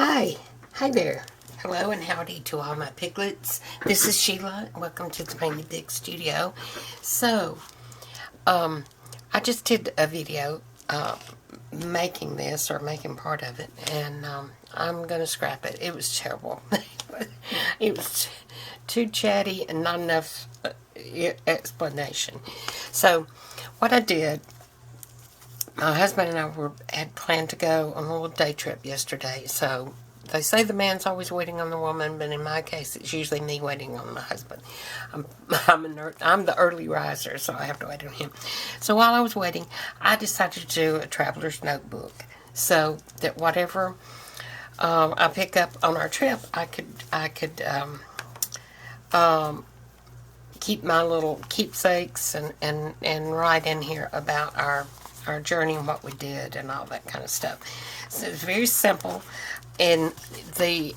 Hi there. Hello and howdy to all my piglets. This is Sheila. Welcome to the Painted Pig Studio. So, I just did a video making this, or making part of it, and I'm going to scrap it. It was terrible. It was too chatty and not enough explanation. So, what I did, my husband and I had planned to go on a little day trip yesterday. So they say the man's always waiting on the woman, but in my case, it's usually me waiting on my husband. I'm the early riser, so I have to wait on him. So while I was waiting, I decided to do a traveler's notebook, so that whatever I pick up on our trip, I could keep my little keepsakes and write in here about our journey and what we did and all that kind of stuff. So it's very simple. And I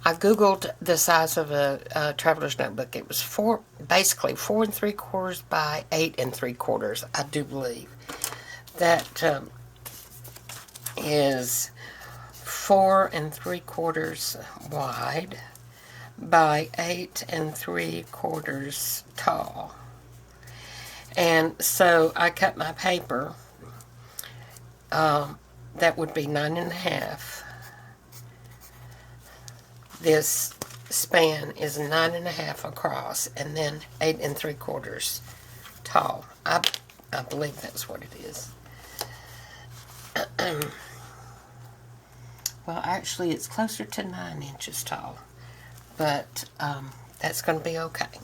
googled the size of a traveler's notebook. It was basically 4 3/4 by 8 3/4. I do believe that is 4 3/4 wide by 8 3/4 tall. And so I cut my paper. That would be 9 1/2. This span is 9 1/2 across, and then 8 3/4 tall. I believe that's what it is. Well, actually, it's closer to 9 inches tall, but that's going to be okay.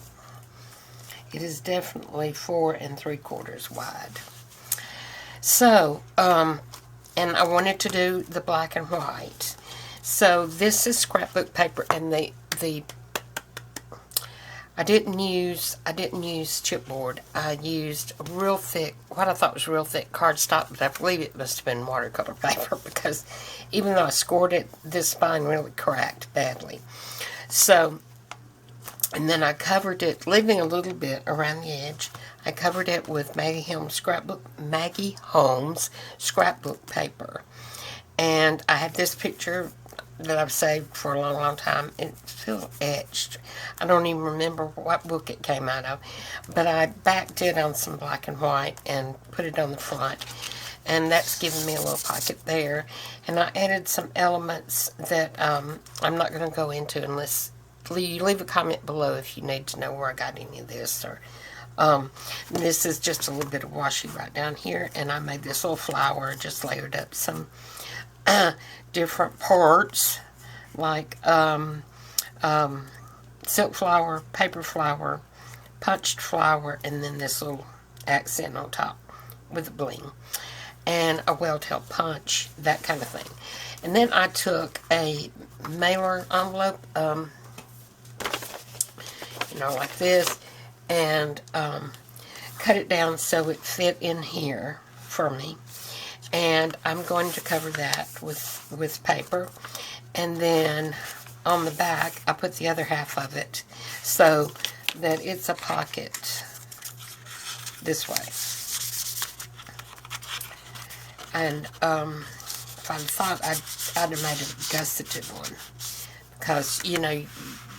It is definitely 4 3/4 wide. So, and I wanted to do the black and white. So this is scrapbook paper, and I didn't use chipboard. I used real thick, what I thought was real thick cardstock, but I believe it must have been watercolor paper, because even though I scored it, this spine really cracked badly. So, and then I covered it, leaving a little bit around the edge. I covered it with Maggie Holmes scrapbook paper. And I have this picture that I've saved for a long, long time. It's still etched. I don't even remember what book it came out of. But I backed it on some black and white and put it on the front. And that's given me a little pocket there. And I added some elements that I'm not going to go into unless you leave a comment below if you need to know where I got any of this. Or this is just a little bit of washi right down here, and I made this little flower, just layered up some different parts, like silk flower, paper flower, punched flower, and then this little accent on top with a bling, and a well-tailed punch, that kind of thing. And then I took a mailer envelope, like this, and cut it down so it fit in here for me. And I'm going to cover that with paper. And then on the back, I put the other half of it so that it's a pocket this way. And if I thought I'd have made a gusseted one, because,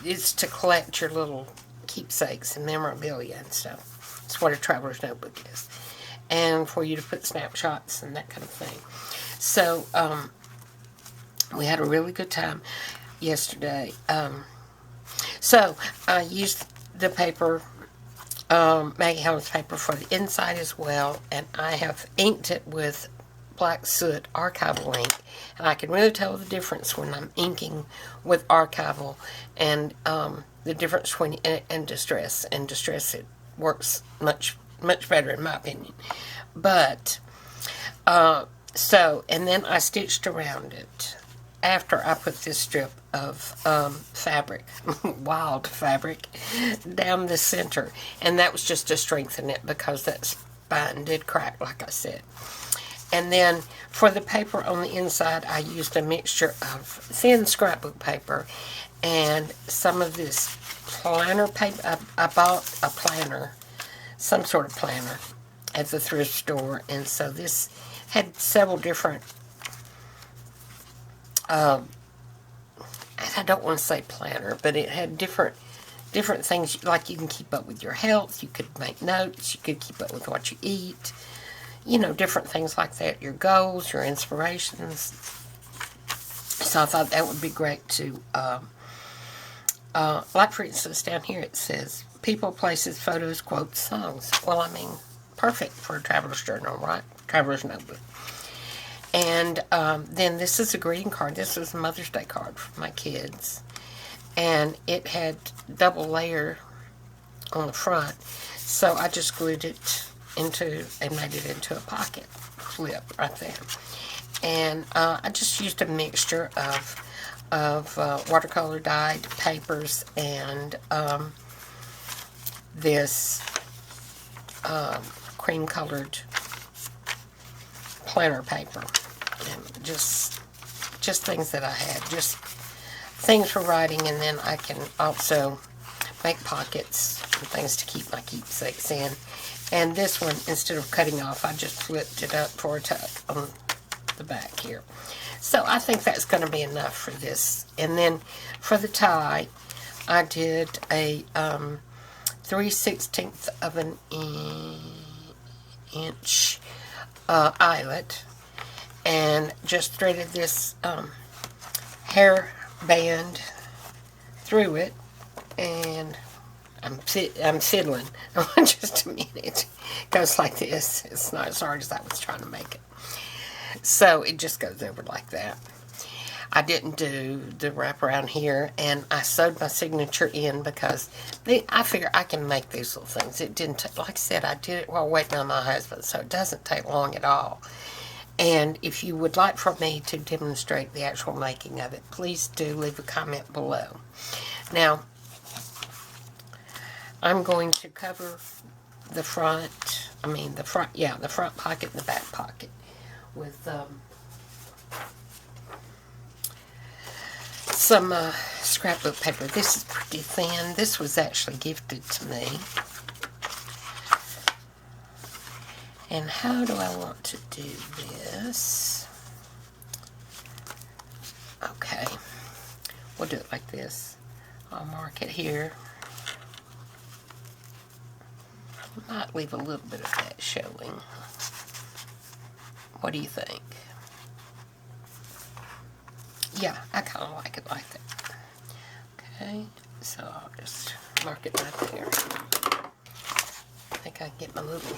it's to collect your little keepsakes and memorabilia and stuff. That's what a traveler's notebook is. And for you to put snapshots and that kind of thing. So, we had a really good time yesterday. So, I used the paper, Maggie Holmes paper, for the inside as well. And I have inked it with black soot archival ink. And I can really tell the difference when I'm inking with archival and the difference between and distress. And distress, it works much better in my opinion. But so, and then I stitched around it after I put this strip of fabric, wild fabric, down the center. And that was just to strengthen it, because that spine did crack, like I said. And then for the paper on the inside, I used a mixture of thin scrapbook paper and some of this planner paper. I bought a planner, some sort of planner, at the thrift store. And so this had several different I don't want to say planner, but it had different things, like you can keep up with your health, you could make notes, you could keep up with what you eat, you know, different things like that, your goals, your inspirations. So I thought that would be great to, like for instance, down here it says, people, places, photos, quotes, songs. Well, I mean, perfect for a traveler's journal, right? Traveler's notebook. And then this is a greeting card. This was a Mother's Day card for my kids. And it had double layer on the front. So I just glued it into and made it into a pocket flip right there. And I just used a mixture of watercolor dyed papers and this cream colored planner paper. And just things that I had. Just things for writing, and then I can also make pockets and things to keep my keepsakes in. And this one, instead of cutting off, I just flipped it up for a tuck on the back here. So I think that's going to be enough for this. And then for the tie, I did a 3/16 of an inch eyelet, and just threaded this hair band through it, and I'm fiddling. Just a minute. It goes like this. It's not as hard as I was trying to make it. So it just goes over like that. I didn't do the wrap around here, and I sewed my signature in because I figure I can make these little things. It didn't take, like I said, I did it while waiting on my husband, so it doesn't take long at all. And if you would like for me to demonstrate the actual making of it, please do leave a comment below. Now, I'm going to cover the front pocket and the back pocket with some scrapbook paper. This is pretty thin. This was actually gifted to me. And how do I want to do this? Okay, we'll do it like this. I'll mark it here. Might leave a little bit of that showing. What do you think? Yeah, I kind of like it like that. Okay, so I'll just mark it right there. I think I can get my little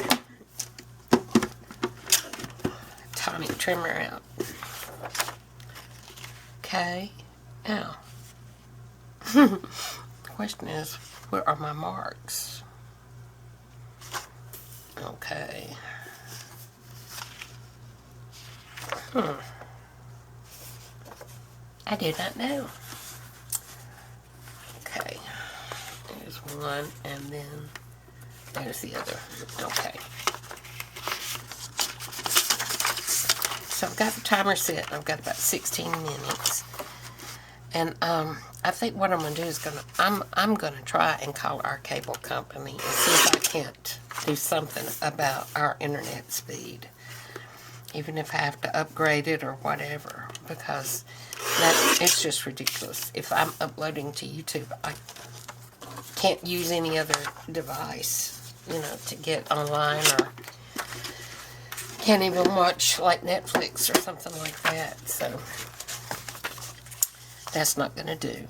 tonic trimmer out. Okay, now, the question is, where are my marks? Okay. I do not know. Okay, there's one, and then there's the other. Okay. So I've got the timer set. I've got about 16 minutes. And I think what I'm going to do is I'm going to try and call our cable company and see if I can't do something about our internet speed. Even if I have to upgrade it or whatever, because it's just ridiculous. If I'm uploading to YouTube, I can't use any other device, you know, to get online, or can't even watch like Netflix or something like that. So that's not going to do.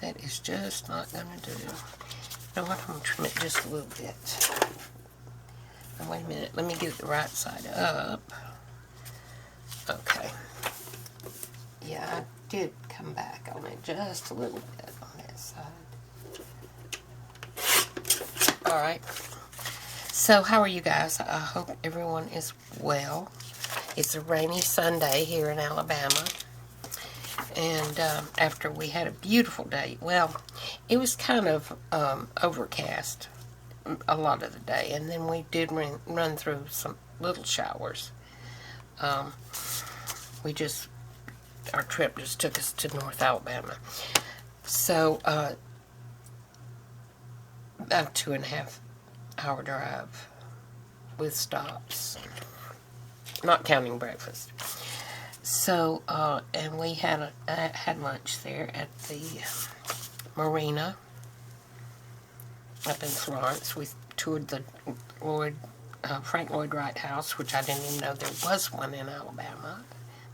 That is just not going to do. You know what? I'm going to trim it just a little bit. Now, wait a minute. Let me get it the right side up. Okay. Yeah, I did come back on it just a little bit on that side. Alright. So, how are you guys? I hope everyone is well. It's a rainy Sunday here in Alabama. And after we had a beautiful day, well, it was kind of overcast a lot of the day. And then we did run through some little showers. Our trip just took us to North Alabama. So, about a 2.5 hour drive with stops. Not counting breakfast. So, and we had lunch there at the marina up in Florence. We toured the Frank Lloyd Wright House, which I didn't even know there was one in Alabama.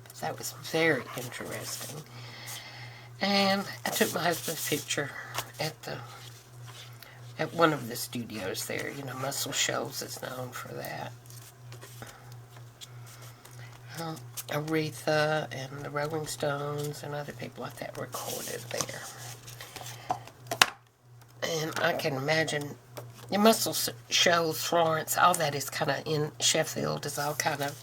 But that was very interesting. And I took my husband's picture at one of the studios there. You know, Muscle Shoals is known for that. Aretha and the Rolling Stones and other people like that recorded there. And I can imagine the Muscle Shoals, Florence, all that is kind of in Sheffield, is all kind of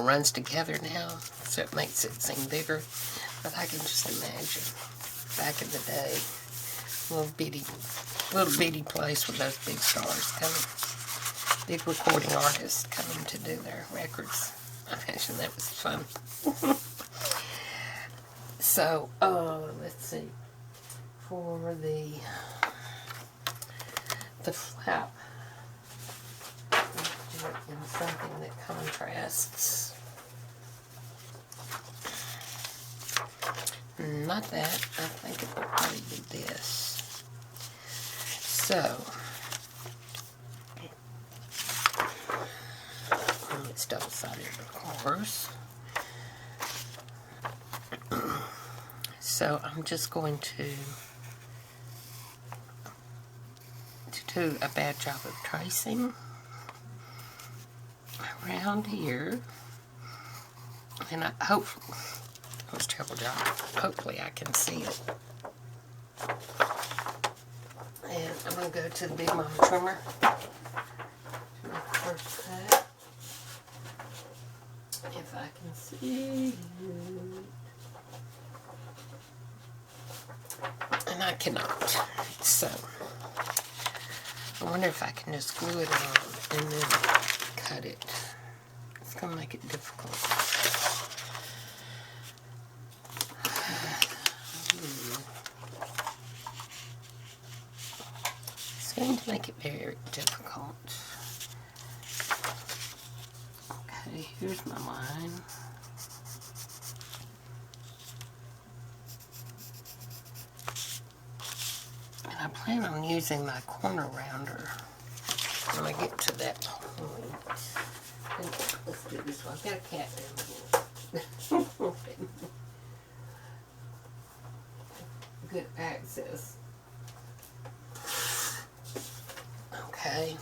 runs together now, so it makes it seem bigger. But I can just imagine back in the day, little bitty place with those big stars coming. Big recording artists coming to do their records. I imagine that was fun. So, let's see. For the flap, let's do it in something that contrasts. Not that. I think it will probably be this. So, it's double-sided, of course. So I'm just going to do a bad job of tracing around here, and I hope that was a terrible job. Hopefully I can see it. And I'm going to go to the Big Mama trimmer to make the first cut. If I can see it. And I cannot. So, I wonder if I can just glue it on and then cut it. It's going to make it difficult. It's going to make it very difficult. Okay, here's my line. And I plan on using my corner rounder when I get to that point. And let's do this one. I've got a cat down here. Good access. Okay.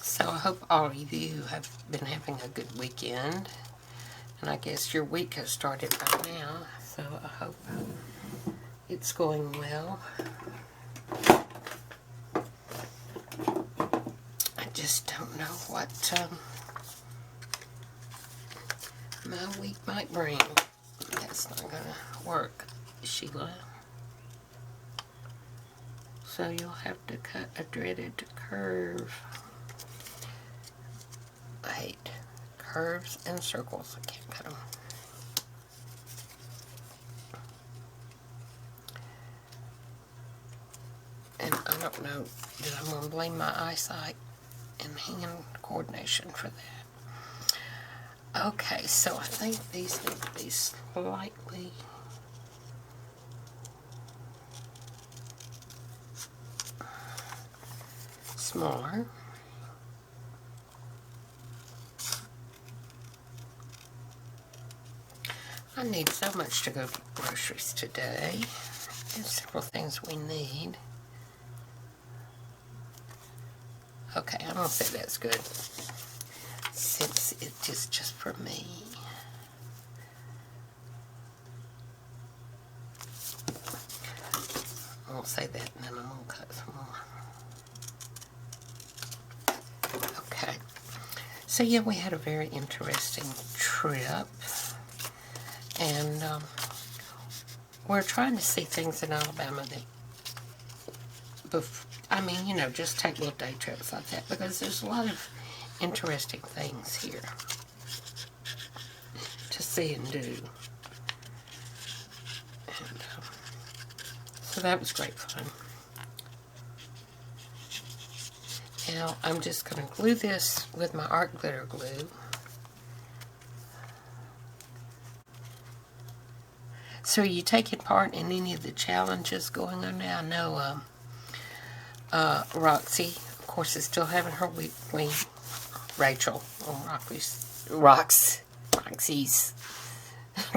So I hope all of you have been having a good weekend. And I guess your week has started by now. So I hope it's going well. I just don't know what my week might bring. That's not going to work, Sheila. So you'll have to cut a dreaded curve. I hate curves and circles. I can't cut them. And I don't know that I'm going to blame my eyesight and hand coordination for that. Okay, so I think these need to be slightly smaller. I need so much to go get groceries today. There's several things we need. Okay, I'm going to say that's good, since it is just for me. I'll say that, and then I'm going to cut some more. Okay. So, yeah, we had a very interesting trip. And we're trying to see things in Alabama that, I mean, you know, just take little day trips like that, because there's a lot of interesting things here to see and do. So that was great fun. Now I'm just going to glue this with my art glitter glue. So are you taking part in any of the challenges going on now? I know Roxy, of course, is still having her weekly. Rachel on Roxy's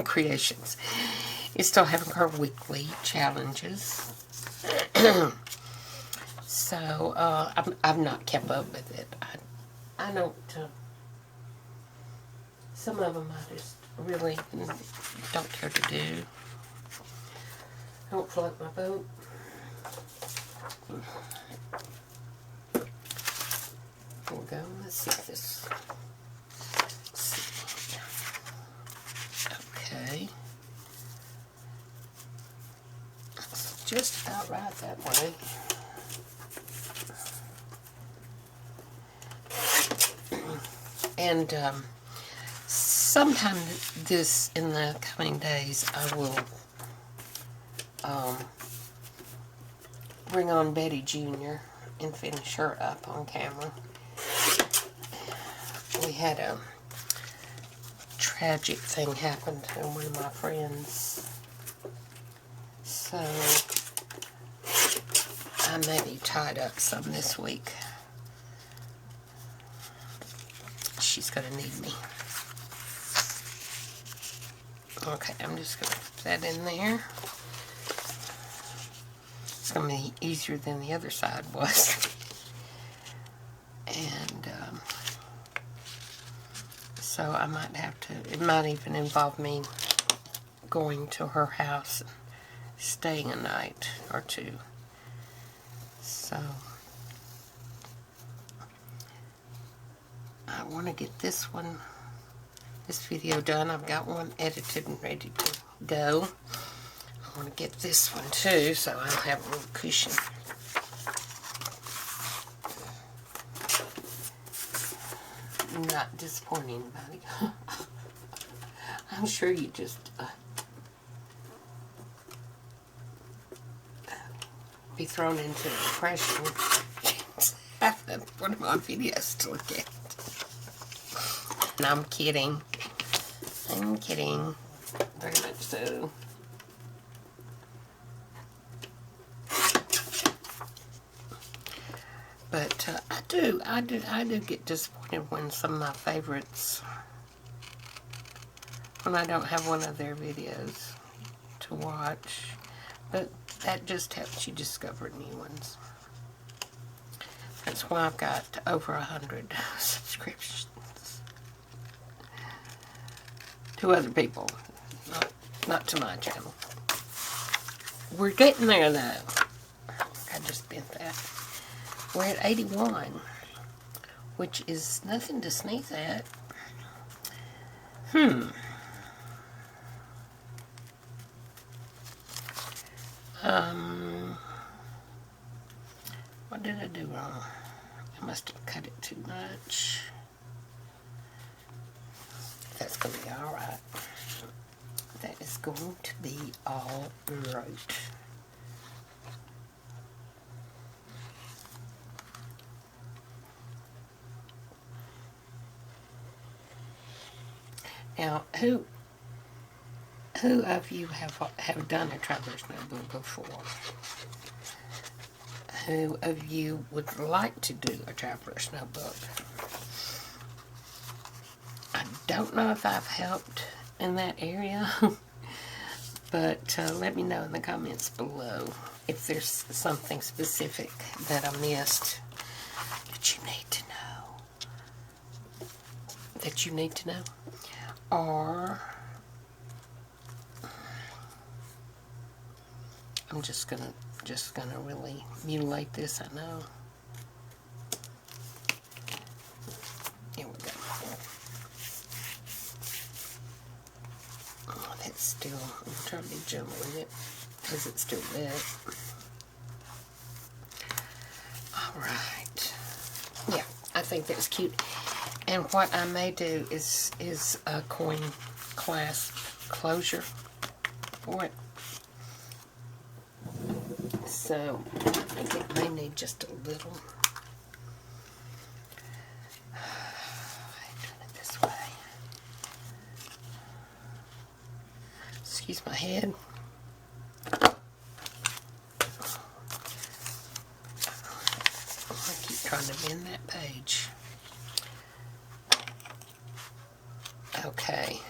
Creations is still having her weekly challenges. So I've not kept up with it. I don't. Some of them I just really don't care to do. I don't float my boat. There we go. Let's see if this. Okay. That's just about right that way. And sometime in the coming days, I will bring on Betty Jr. and finish her up on camera. We had a tragic thing happen to one of my friends, so I may be tied up some this week. She's going to need me. Okay, I'm just going to put that in there. It's going to be easier than the other side was. And so I might have to, it might even involve me going to her house and staying a night or two. So I want to get this video done. I've got one edited and ready to go. I want to get this one too, so I'll have a little cushion. Not disappointing anybody. I'm sure you just be thrown into depression. One of my videos to look at. And I'm kidding. I'm kidding. Very much so. But I do get disappointed when some of my favorites, when I don't have one of their videos to watch. But that just helps you discover new ones. That's why I've got over 100 subscriptions to other people, not to my channel. We're getting there though. I just bent that. We're at 81, which is nothing to sneeze at. What did I do wrong? I must have cut it too much. That's going to be alright. That is going to be alright. Now, who of you have done a traveler's notebook before? Who of you would like to do a traveler's notebook? I don't know if I've helped in that area, but let me know in the comments below if there's something specific that I missed that you need to know. That you need to know. Or I'm just gonna really mutilate this, I know. Here we go. Oh, that's still, I'm trying to be gentle with it because it's still wet. Alright. Yeah, I think that's cute. And what I may do is a coin clasp closure for it. So I think it may need just a little. I've done it this way. Excuse my head. I keep trying to bend that page. Okay.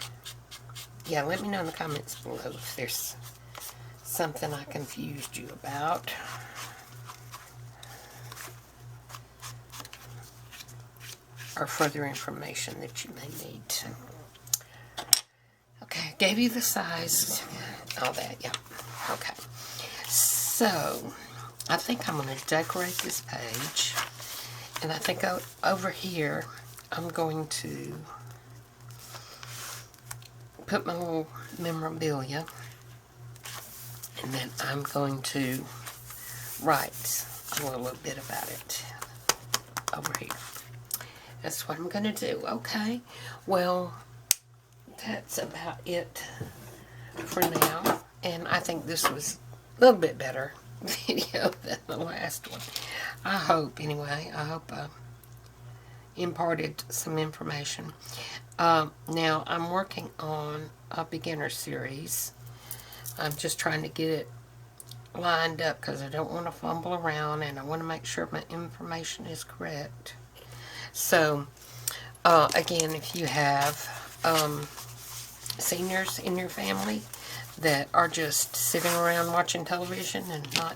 Yeah, let me know in the comments below if there's something I confused you about. Or further information that you may need. Okay, I gave you the size, all that, yeah. Okay. So, I think I'm going to decorate this page. And I think over here, I'm going to put my little memorabilia. And then I'm going to write a little bit about it over here. That's what I'm going to do. Okay. Well, that's about it for now. And I think this was a little bit better video than the last one. I hope, anyway. I hope I imparted some information. Now, I'm working on a beginner series. I'm just trying to get it lined up because I don't want to fumble around and I want to make sure my information is correct. So, again, if you have seniors in your family that are just sitting around watching television and not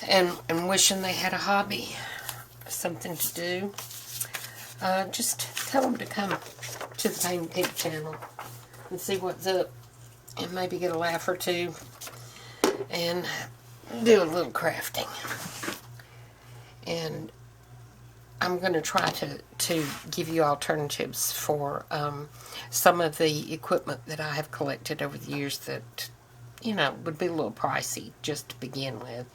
and wishing they had a hobby, something to do, just tell them to come to the Painted Pig channel and see what's up. And maybe get a laugh or two and do a little crafting. And I'm going to try to give you alternatives for some of the equipment that I have collected over the years that, you know, would be a little pricey just to begin with.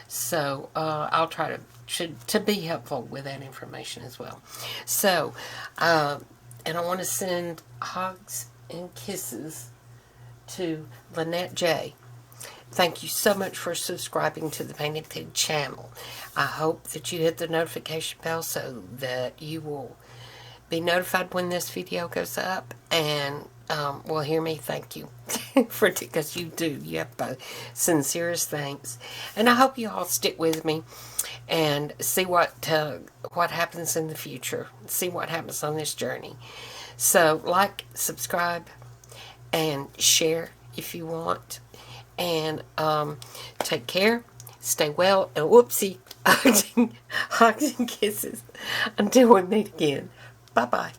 So I'll try to be helpful with that information as well. So, and I want to send hugs and kisses to Lynette J. Thank you so much for subscribing to the Painted Pig channel. I hope that you hit the notification bell so that you will be notified when this video goes up and will hear me thank you because you do. You have the sincerest thanks. And I hope you all stick with me and see what happens in the future. See what happens on this journey. So like, subscribe, and share if you want. And take care, stay well, and whoopsie, hugs and kisses until we meet again. Bye-bye.